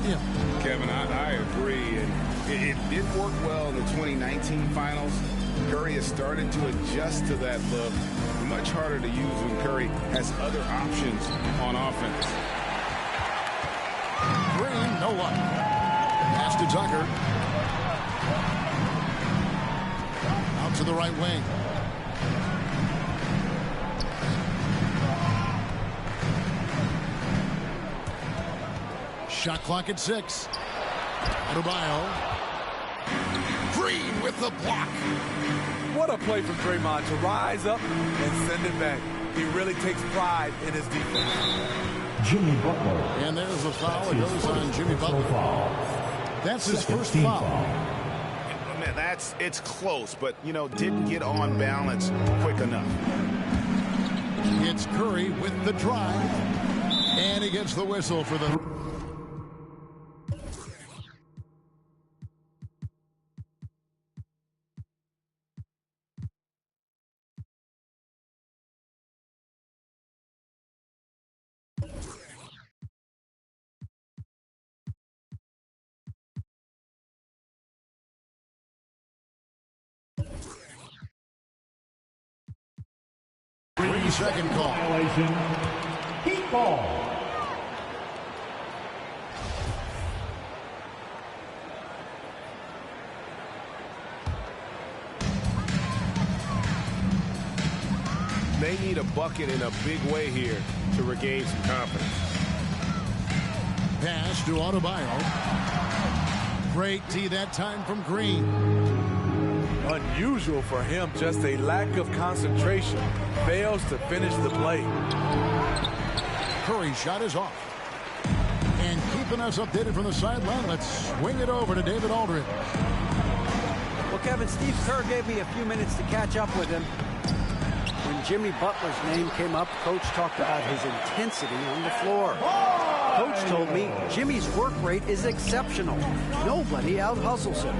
him. Kevin, I agree. And it did work well in the 2019 finals. Curry has started to adjust to that look. Much harder to use when Curry has other options on offense. Green, no luck. Pass to Tucker. Out to the right wing. Shot clock at 6. Adebayo. Green with the block. What a play from Draymond to rise up and send it back. He really takes pride in his defense. Jimmy Butler. And there's a foul. It goes on Jimmy Butler. That's his first foul. Man, it's close, but, didn't get on balance quick enough. It's Curry with the drive. And he gets the whistle for the... Second call. Violation. Heat ball. They need a bucket in a big way here to regain some confidence. Pass to Adebayo. Great tee that time from Green. Unusual for him, just a lack of concentration. Fails to finish the play. Curry's shot is off. And keeping us updated from the sideline, let's swing it over to David Aldridge. Well, Kevin, Steve Kerr gave me a few minutes to catch up with him. When Jimmy Butler's name came up, Coach talked about his intensity on the floor. Coach told me Jimmy's work rate is exceptional. Nobody out-hustles him.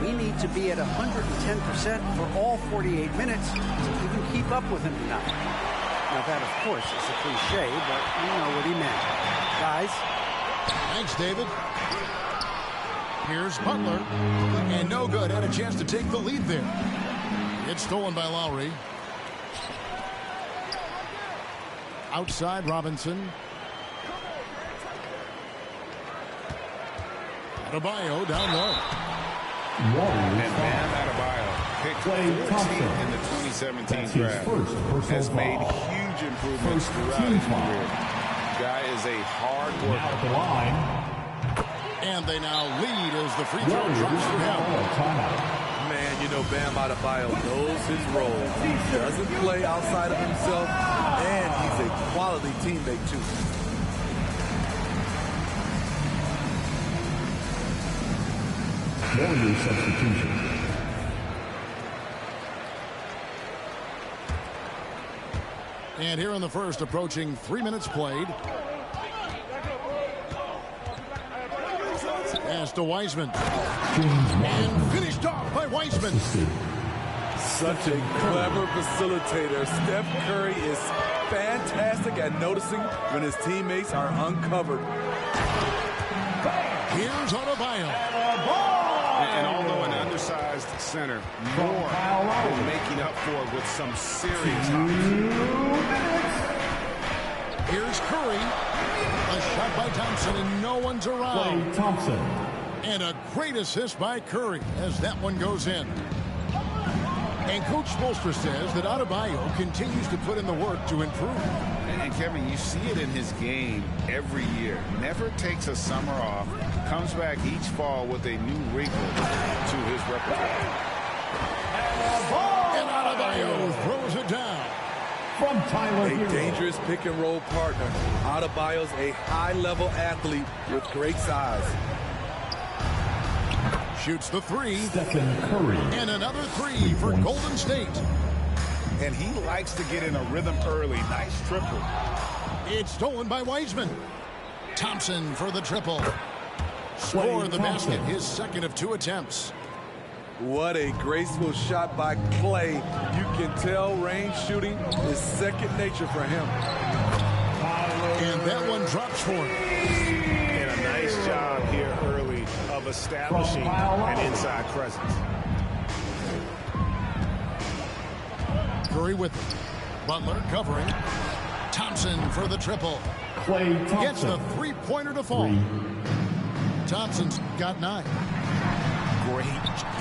We need to be at 110% for all 48 minutes to even keep up with him tonight. Now that, of course, is a cliche, but you know what he meant. Guys. Thanks, David. Here's Butler. And no good. Had a chance to take the lead there. It's stolen by Lowry. Outside, Robinson. Adebayo down low. And Bam Adebayo picked 14th in the 2017 draft. Has made huge improvements throughout his career. Guy is a hard worker. At the line. And they now lead as the free throw drops for him. Man, Bam Adebayo knows his role. He doesn't play outside of himself, and he's a quality teammate, too. Warriors substitution. And here in the first, approaching 3 minutes played. Pass to Wiseman. And finished off by Wiseman. Such a clever facilitator. Steph Curry is fantastic at noticing when his teammates are uncovered. Here's Adebayo. And although an undersized center, Moore is making up for it with some serious options. Here's Curry. A shot by Thompson, and no one's around. Klay Thompson. And a great assist by Curry as that one goes in. And Coach Spoelstra says that Adebayo continues to put in the work to improve. And Kevin, you see it in his game every year. Never takes a summer off. Comes back each fall with a new wrinkle to his repertoire. And Adebayo throws it down. From Tyler A dangerous pick-and-roll partner. Adebayo's a high-level athlete with great size. Shoots the three. Stephen Curry. And another three for Golden State. And he likes to get in a rhythm early. Nice triple. It's stolen by Wiseman. Thompson for the triple. Scored the basket, his second of 2 attempts. What a graceful shot by Klay. You can tell range shooting is second nature for him. And that one drops for him. And a nice job of establishing an inside presence. Curry with it. Butler covering. Thompson for the triple. Klay Thompson. Gets the three-pointer to fall. Thompson's got 9. Great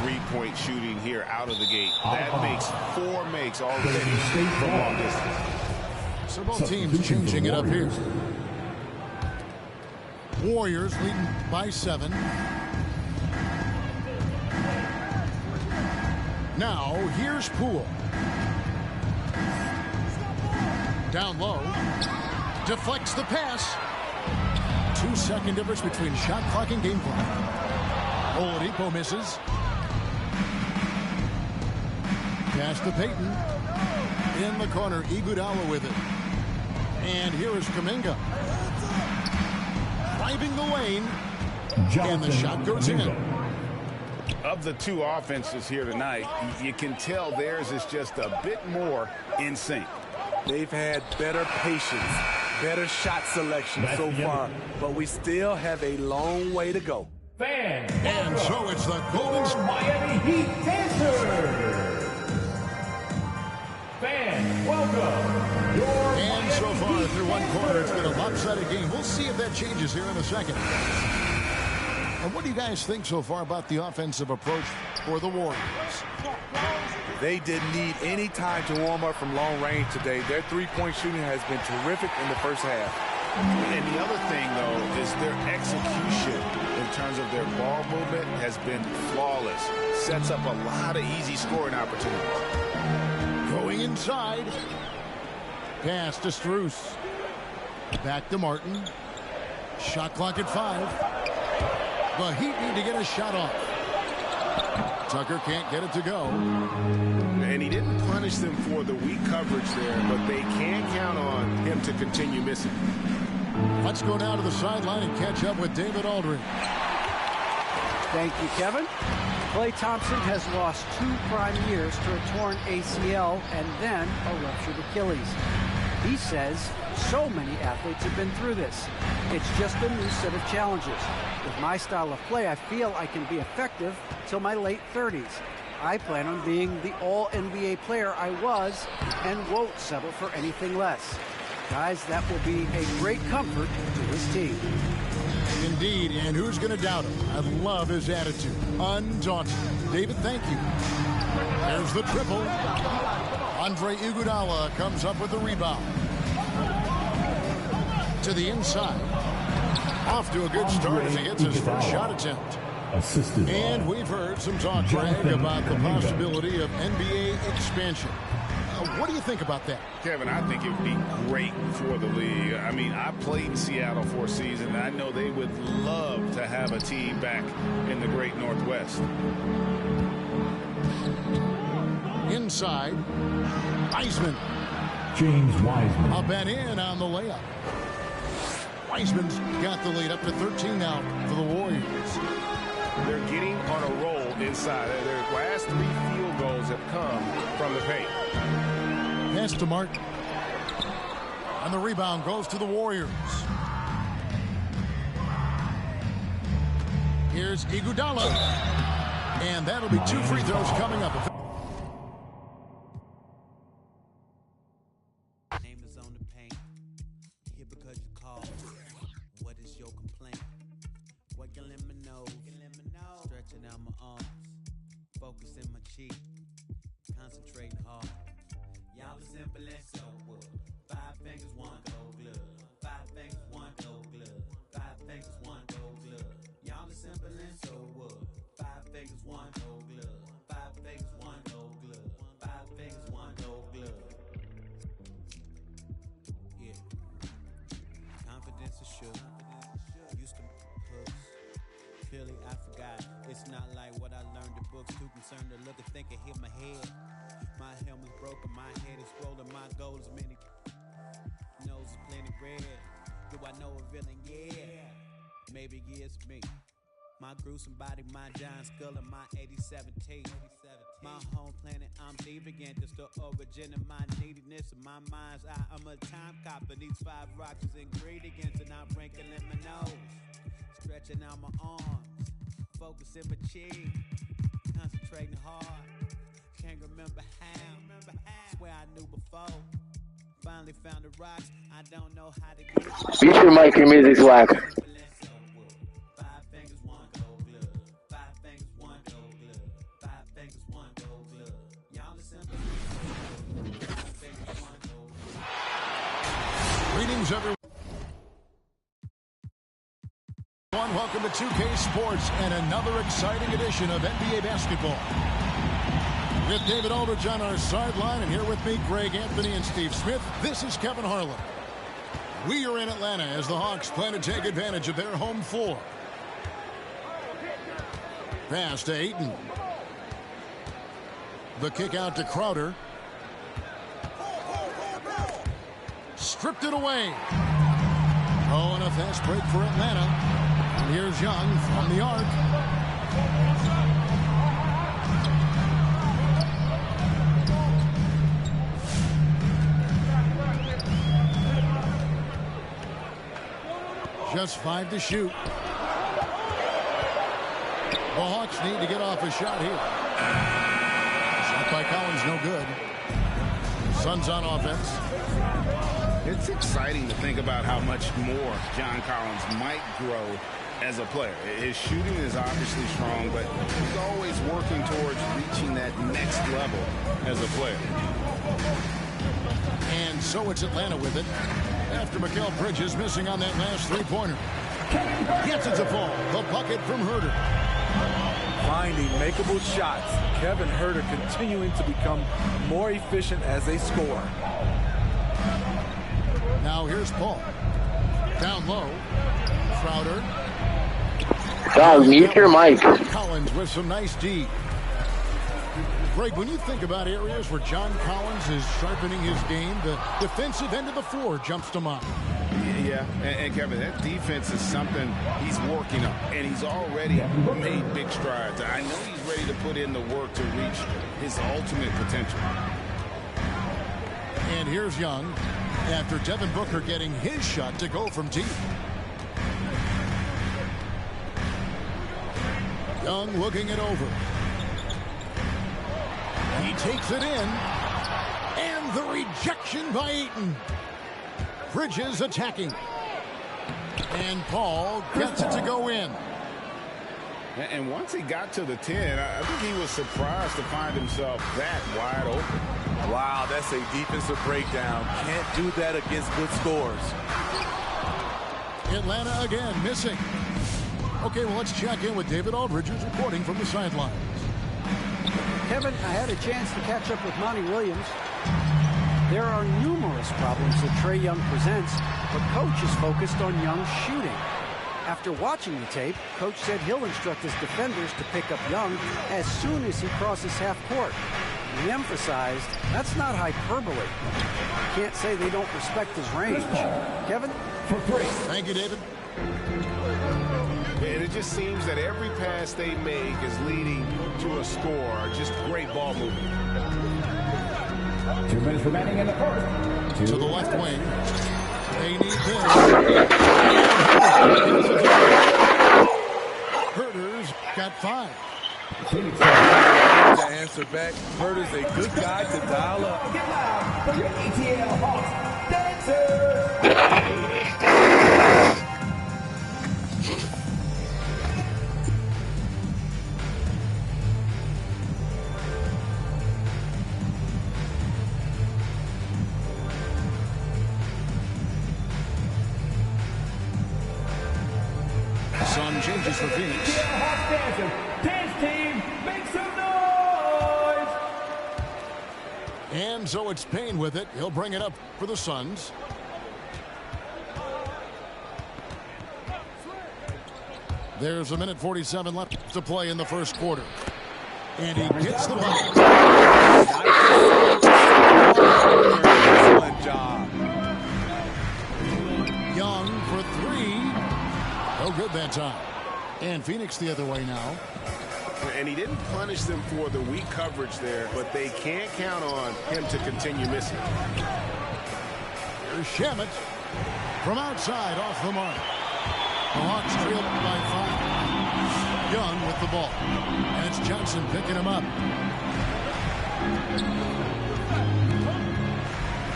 three-point shooting here out of the gate. That makes 4 makes already from long distance. So both teams changing it up here. Warriors leading by 7. Now here's Poole. Down low. Deflects the pass. 2-second difference between shot clock and game clock. Oladipo misses. Pass to Payton. In the corner, Iguodala with it. And here is Kuminga. Driving the lane. And the shot goes in. Of the 2 offenses here tonight, you can tell theirs is just a bit more in sync. They've had better patience, better shot selection so far, but we still have a long way to go. Fans, And so it's the Golden State Miami Heat Panthers. Fans, welcome. Your And so Miami far Heat through one quarter, it's been a Panthers. lopsided game. We'll see if that changes here in a second. And what do you guys think so far about the offensive approach for the Warriors? They didn't need any time to warm up from long range today. Their three-point shooting has been terrific in the first half. And the other thing, though, is their execution in terms of their ball movement has been flawless. Sets up a lot of easy scoring opportunities. Going inside. Pass to Strus. Back to Martin. Shot clock at 5. The Heat need to get a shot off. Tucker can't get it to go. And he didn't punish them for the weak coverage there, but they can count on him to continue missing. Let's go down to the sideline and catch up with David Aldridge. Thank you, Kevin. Klay Thompson has lost 2 prime years to a torn ACL and then a ruptured Achilles. He says so many athletes have been through this. It's just a new set of challenges. With my style of play, I feel I can be effective till my late 30s. I plan on being the all-NBA player I was and won't settle for anything less. Guys, that will be a great comfort to his team. Indeed, and who's going to doubt him? I love his attitude. Undaunted. David, thank you. There's the triple. Andre Iguodala comes up with the rebound. To the inside. Off to a good start as he gets his first shot attempt. Assisted. And we've heard some talk, Greg, about the possibility of NBA expansion. What do you think about that? Kevin, I think it would be great for the league. I mean, I played in Seattle for a season, and I know they would love to have a team back in the great Northwest. Inside, Wiseman. James Wiseman. Up and in on the layup. Wiseman's got the lead up to 13 now for the Warriors. They're getting on a roll inside. Their last 3 field goals have come from the paint. Pass to Martin. And the rebound goes to the Warriors. Here's Iguodala. And that'll be 2 free throws coming up. Name is on the paint. Here because you called. What is your complaint? What can let me know? Stretching out my arms. Focusing my cheek. Concentrating hard. Y'all are simple as so wood. 5 fingers, 1 gold glove. 5 fingers, 1 gold glove. 5 fingers, 1 gold glove. Y'all are simple as so wood. 5 fingers, 1 gold glove. 5 fingers, 1 gold glove. 5 fingers, 1 gold glove. Yeah. Confidence is sure. Used to hooks. Clearly I forgot. It's not like what I learned in books. Too concerned to look and think and hit my head. My helmet's broken, my head is swollen, my goal is many. Nose is plenty red. Do I know a villain? Yeah. Maybe it's me. My gruesome body, my giant skull, and my 87 teeth. My home planet, I'm deviant. It's the origin of my neediness and my mind's eye. I'm a time cop, and these 5 rocks is ingredients, and I'm wrinkling my nose. Stretching out my arms. focus in my chin. Concentrating hard. Can't remember how. Swear I knew before. Finally found the rocks. I don't know how to get. Mute your mic, your music's whack. 5 fingers, 1 gold glove. 5 fingers, 1 gold glove. 5 fingers, 1 gold glove. Y'all listen. 5 fingers, 1 gold glove. Greetings, everyone. Welcome to 2K Sports and another exciting edition of NBA basketball. With David Aldridge on our sideline, and here with me, Greg Anthony and Steve Smith. This is Kevin Harlan. We are in Atlanta as the Hawks plan to take advantage of their home floor. Pass to Ayton. The kick out to Crowder. Stripped it away. Oh, and a fast break for Atlanta. And here's Young from the arc. Just 5 to shoot. The Hawks need to get off a shot here. Shot by Collins, no good. Suns on offense. It's exciting to think about how much more John Collins might grow as a player. His shooting is obviously strong, but he's always working towards reaching that next level as a player. And so it's Atlanta with it. After Mikal Bridges missing on that last three-pointer. Gets it to fall. The bucket from Huerter. Finding makeable shots. Kevin Huerter continuing to become more efficient as a scorer. Now here's Paul. Down low. Crowder. Dog, mute your mic. Collins with some nice D. Greg, when you think about areas where John Collins is sharpening his game, the defensive end of the floor jumps to mind. Yeah, and Kevin, that defense is something he's working on, and he's already made big strides. I know he's ready to put in the work to reach his ultimate potential. And here's Young after Devin Booker getting his shot to go from deep. Young looking it over. He takes it in. And the rejection by Ayton. Bridges attacking. And Paul gets it to go in. And once he got to the 10, I think he was surprised to find himself that wide open. Wow, that's a defensive breakdown. Can't do that against good scores. Atlanta again missing. Okay, well, let's check in with David Aldridge, who's reporting from the sidelines. Kevin, I had a chance to catch up with Monty Williams. There are numerous problems that Trae Young presents, but Coach is focused on Young's shooting. After watching the tape, Coach said he'll instruct his defenders to pick up Young as soon as he crosses half court. He emphasized that's not hyperbole. You can't say they don't respect his range. Kevin? Thank you, David. And it just seems that every pass they make is leading to a score. Just great ball movement. 2 minutes remaining in the first. To the left wing. They need this. Huerter's got 5. To answer back, Huerter's a good guy to dial up. Get loud for your ATL Hawks dancers. Sun changes for Phoenix. Dance team, make some noise! And so it's Payne with it. He'll bring it up for the Suns. There's 1:47 left to play in the first quarter. And he gets the ball. Excellent job. Young for 3. No good that time. And Phoenix the other way now. And he didn't punish them for the weak coverage there, but they can't count on him to continue missing. Here's Shamet from outside off the mark. The Hawks trail by 5. Young with the ball. And it's Johnson picking him up.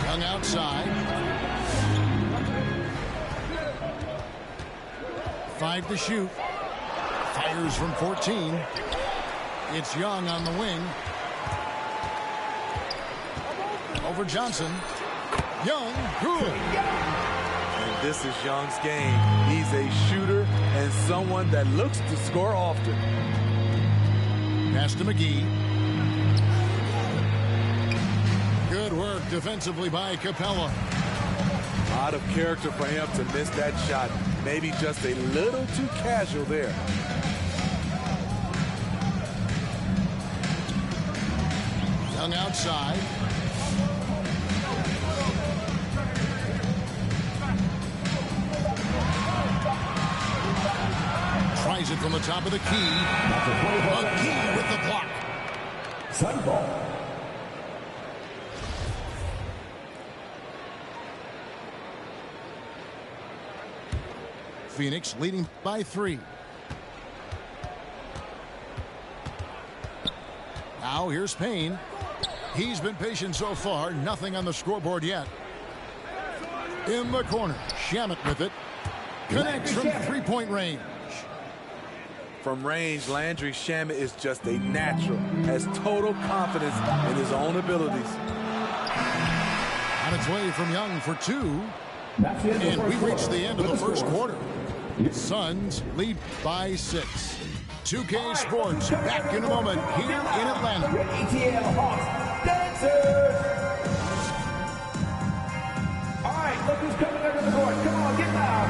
Young outside. 5 to shoot. Fires from 14. It's Young on the wing. Over Johnson. Young, good. And this is Young's game. He's a shooter and someone that looks to score often. Pass to McGee. Good work defensively by Capella. Out of character for him to miss that shot. Maybe just a little too casual there. Young outside. Tries it from the top of the key. McGee with the block. Sun ball. Phoenix leading by 3. Now here's Payne. He's been patient so far. Nothing on the scoreboard yet. In the corner. Shamet with it. Connects from 3-point range. From range, Landry Shamet is just a natural. Has total confidence in his own abilities. On its way from Young for 2. And we reach the end of the first quarter. Suns lead by 6. 2K Sports back in a moment here in Atlanta. ATL Hawks dancers. All right, look who's coming under the court. Come on, get loud.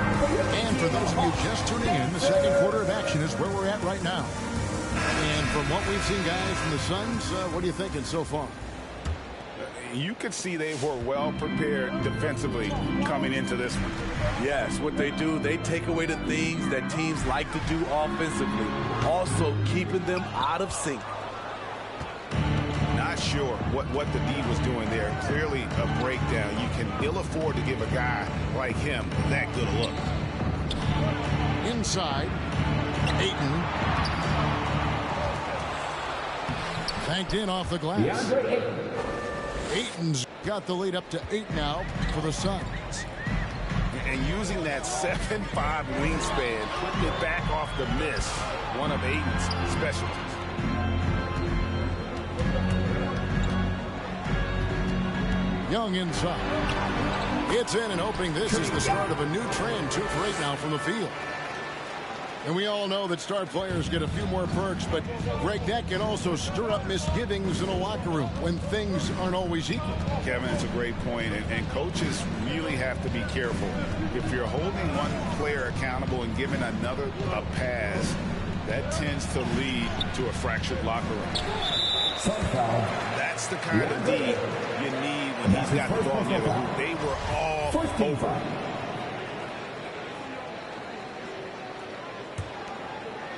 And for those of you just tuning in, the second quarter of action is where we're at right now. And from what we've seen, guys, from the Suns, what are you thinking so far? You could see they were well prepared defensively coming into this one. Yes, what they do, they take away the things that teams like to do offensively, also keeping them out of sync. Not sure what the D was doing there. Clearly a breakdown. You can ill afford to give a guy like him that good a look. Inside, Ayton. Banked in off the glass. Ayton's got the lead up to 8 now for the Suns. And using that 7'5" wingspan, putting it back off the miss, one of Ayton's specialties. Young inside. It's in and hoping this is the start of a new trend. 2 for 8 now from the field. And we all know that star players get a few more perks, but Greg, that can also stir up misgivings in a locker room when things aren't always equal. Kevin, it's a great point, and coaches really have to be careful. If you're holding one player accountable and giving another a pass, that tends to lead to a fractured locker room. That's the kind of D you need when he's got the ball together. They were all over.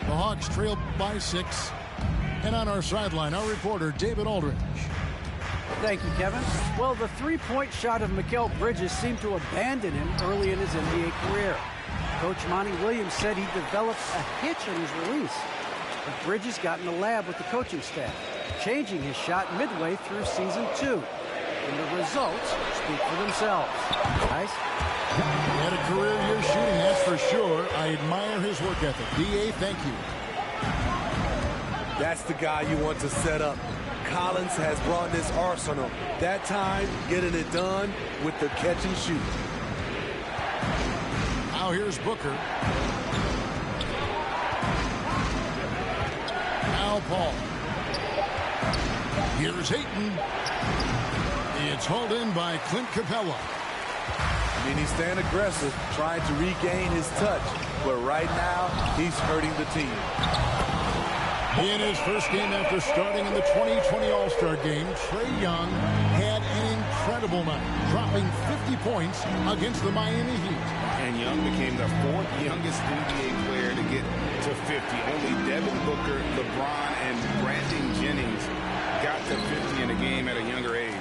The Hawks trail by 6. And on our sideline, our reporter, David Aldridge. Thank you, Kevin. Well, the three-point shot of Mikal Bridges seemed to abandon him early in his NBA career. Coach Monty Williams said he developed a hitch in his release. But Bridges got in the lab with the coaching staff, changing his shot midway through season 2. And the results speak for themselves. Guys? He had a career year shooting, that's for sure. I admire his work ethic. D.A., thank you. That's the guy you want to set up. Collins has brought this arsenal. That time, getting it done with the catch and shoot. Now here's Booker. Now Paul. Here's Ayton. It's hauled in by Clint Capella. I mean, he's staying aggressive, trying to regain his touch. But right now, he's hurting the team. In his first game after starting in the 2020 All-Star Game, Trae Young had an incredible night, dropping 50 points against the Miami Heat. And Young became the 4th youngest NBA player to get to 50. Only Devin Booker, LeBron, and Brandon Jennings got to 50 in a game at a younger age.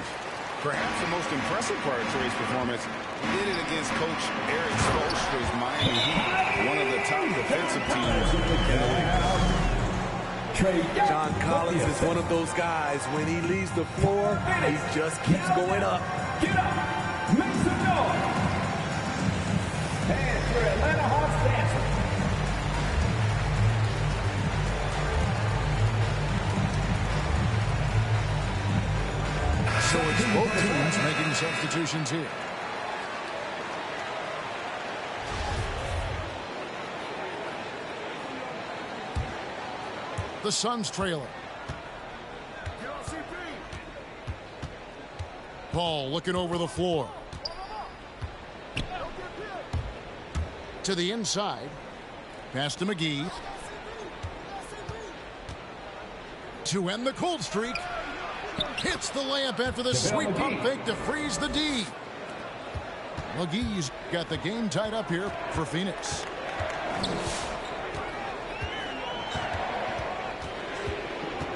Perhaps the most impressive part of Trae's performance, he did it against Coach Eric Spoelstra's Miami Heat, one of the top defensive teams in the league. John Collins is one of those guys. When he leaves the floor, he just keeps going up. Get up! Make some noise! And your Atlanta Hawks dancer. So it's both teams making substitutions here. The Suns trailing. Paul looking over the floor. To the inside. Pass to McGee. To end the cold streak. Hits the layup after the sweet pump fake to freeze the D. McGee's got the game tied up here for Phoenix.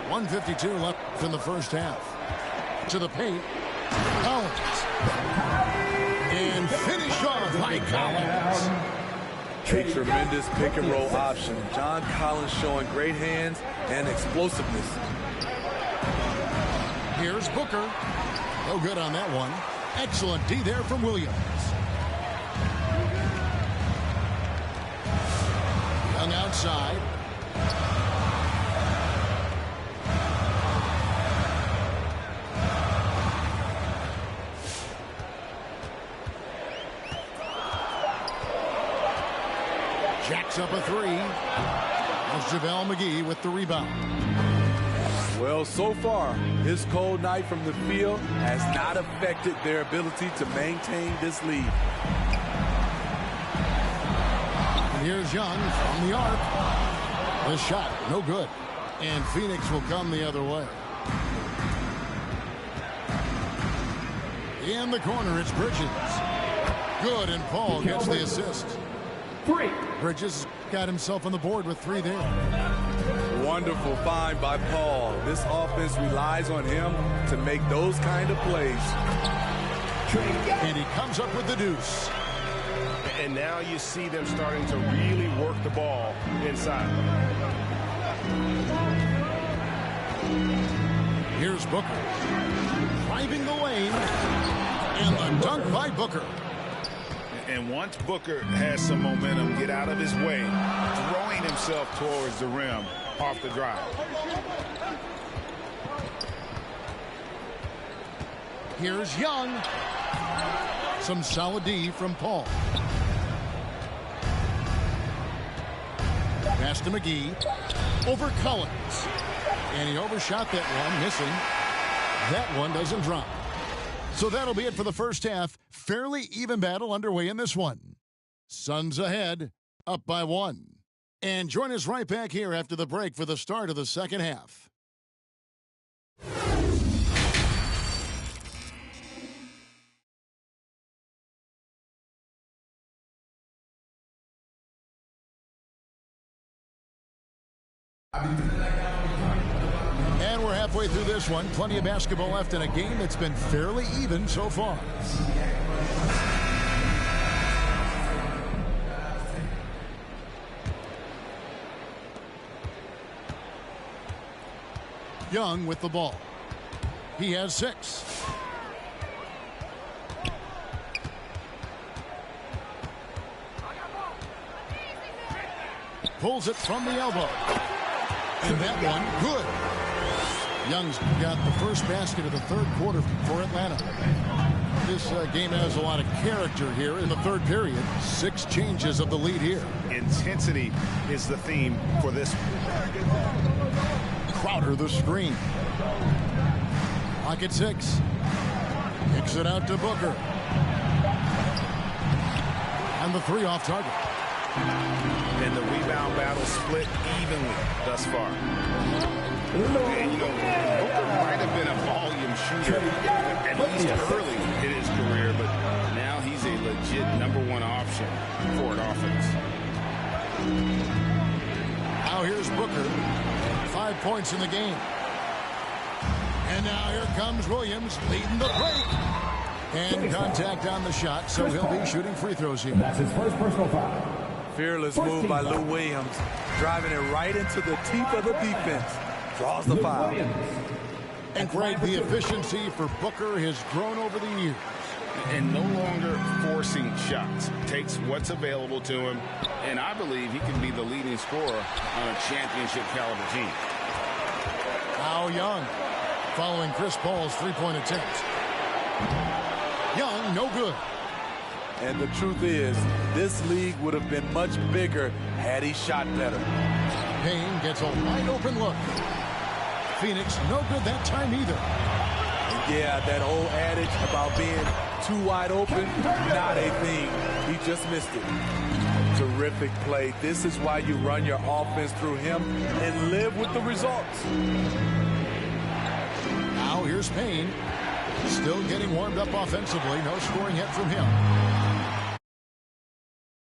.152 left in the first half. To the paint. Collins. And finished off by Collins. A tremendous pick and roll option. John Collins showing great hands and explosiveness. Here's Booker. No good on that one. Excellent D there from Williams. Young outside. Jacks up a three. That's JaVale McGee with the rebound. Well, so far, his cold night from the field has not affected their ability to maintain this lead. And here's Young from the arc. The shot, no good. And Phoenix will come the other way. In the corner, it's Bridges. Good, and Paul gets the assist. Bridges got himself on the board with three there. Wonderful find by Paul. This offense relies on him to make those kind of plays. And he comes up with the deuce. And now you see them starting to really work the ball inside. Here's Booker. Driving the lane. And the dunk by Booker. And once Booker has some momentum, get out of his way, throwing himself towards the rim off the drive. Here's Young. Some solid D from Paul. Pass to McGee. Over Collins. And he overshot that one, missing. That one doesn't drop. So that'll be it for the first half. Fairly even battle underway in this one. Suns ahead, up by 1. And join us right back here after the break for the start of the second half. And we're halfway through this one. Plenty of basketball left in a game that's been fairly even so far. Young with the ball. He has 6. Pulls it from the elbow. And that one, good. Young's got the first basket of the third quarter for Atlanta. This game has a lot of character here in the third period. 6 changes of the lead here. Intensity is the theme for this. Crowder the screen. Pocket 6. Kicks it out to Booker. And the 3 off target. And the rebound battle split evenly thus far. And, you know, Booker might have been a volume shooter at least early in his career, but now he's a legit #1 option for an offense. Now here's Booker. 5 points in the game. And now here comes Williams leading the break. And contact on the shot, so he'll be shooting free throws here. That's his first personal foul. Fearless move by Lou Williams, driving it right into the teeth of the defense. Draws the foul. And Greg, the efficiency for Booker has grown over the years. And no longer forcing shots. Takes what's available to him, and I believe he can be the leading scorer on a championship caliber team. Now Young following Chris Paul's three-point attempt. Young, no good. And the truth is, this league would have been much bigger had he shot better. Payne gets a wide open look. Phoenix, no good that time either. Yeah, that old adage about being too wide open, not a thing. He just missed it. Terrific play. This is why you run your offense through him and live with the results. Now here's Payne. Still getting warmed up offensively. No scoring yet from him.